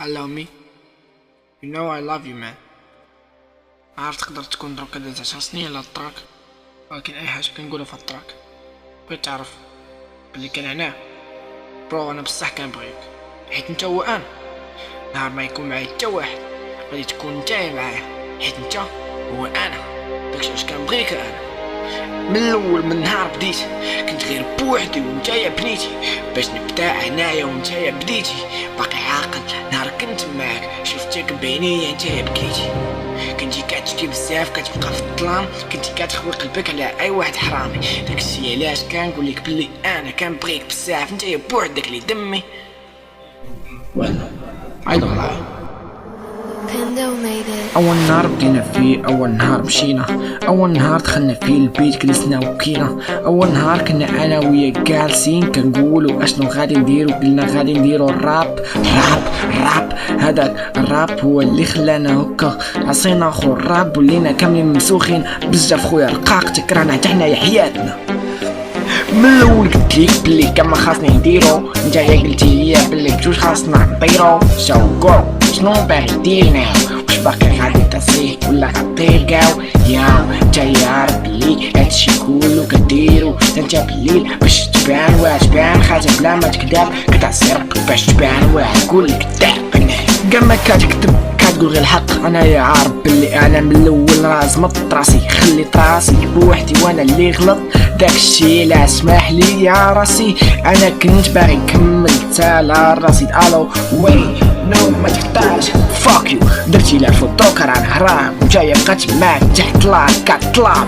Hello me. You know I love you man. عارف تقدر تكون دروك دازت 10 سنين على الطراك، ولكن اي حاجة كنقولها في الطراك بغيت تعرف بلي كان هنا برو. انا بصح كنبغيك حيت انت هو انا. نهار ما يكون معايا حتى واحد غادي تكون نتايا معايا، حيت انت هو انا. داكشي علاش كنبغيك انا. من الاول من نهار بديت كنت غير بوحدي ونتايا بنيتي، باش نبدا هنايا ونتايا بديتي. باقي عاقل نهار كنت معاك شفتك بعينيا نتايا بكيتي. كنتي كتشكي بزاف كتبقى في الظلام، كنتي كتخوي قلبك على اي واحد حرامي. داكشي علاش كنقول لك بلي انا كنبغيك بزاف نتايا بوحدك اللي دمي. I don't lie. أول نهار بدينا فيه، أول نهار مشينا، أول نهار دخلنا فيه البيت جلسنا وبكينا. أول نهار كنا أنا ويا جالسين كنقولو أشنو غادي نديرو، قلنا غادي نديرو الراب. راب هذاك الراب هو اللي خلانا هكا عصينا خو الراب، ولينا كاملين مسوخين بزاف خويا رقاق تكرهنا حتى حنايا حياتنا. من الاول قلت ليك بلي كان ما خاصني نديرو، نتايا قلتي ليا بلي بجوج خاصنا نطيرو. سو جو شنو باغي دير ناو؟ واش باقي غادي تصيح ولا غطير كاو؟ ياو نتايا عارف بلي هادشي كلو كديرو نتا بالليل باش تبان واش بان خاطر بلا ما تكذب كتعصي ربك باش تبان واش قولي كذاب. كاع ما كتكذب كتقول غير الحق. انايا عارف بلي انا من الاول راس مط راسي، خليت راسي بوحدي وانا اللي غلط. داكشي لا سمح لي يا راسي، انا كنت باغي نكمل تالا راسي. الو وي نو ما تحتاج فاك يو، درتي لها فوتوكر عن هرام وجايه بقات معاك تحت لاك كطلاب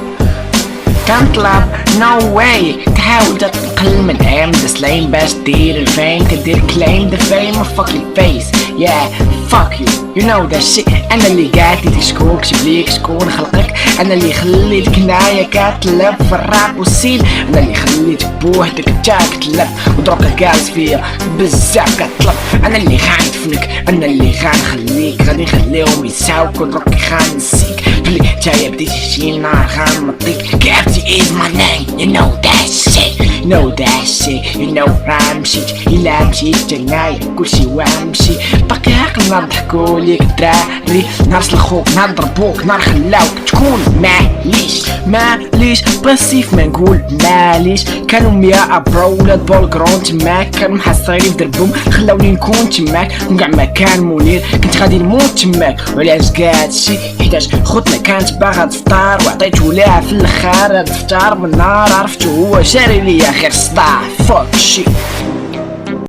كنطلب نو واي. تحاول تتنقل من ام سليم باش دير الفيم، كدير كليم ذا فيم وفاك الفيس يا فاك يو. يو نو ذا شيت. انا اللي قاعد تشكوك شبليك شكون خلقك، انا اللي خليتك نايا كتلب في الراب والسيل، انا اللي خليتك بوحدك انتا كتلب ودروك جالس فيا بزاف كتطلب. انا اللي غندفنك، انا اللي غنخليك غادي نخليهم يساوك ودروك غنسيك بلي نتايا بديتي شي نهار غنمضيك. Gravity is my name, you know that shit, you know that shit, you know راه مشيت إلا مشيت تنايا كلشي وامشي. باقي عاقل نهار ضحكو ليك الدراري، نهار سلخوك نهار ضربوك نهار خلاوك تكون ماليش بسيف ما نقول ماليش. كانوا 100 برو ولاد بولكرون تماك، كانوا محصرين في دربهم خلاوني نكون تماك. وكاع ما كان منير كنت غادي نموت تماك. وعلاش كاع هادشي حيتاش خوتنا كانت باغا تفطر وعطيتو ليها في الاخر. هاد الفطار من نهار عرفتو هو شاري ليا غير صداع فوك شي.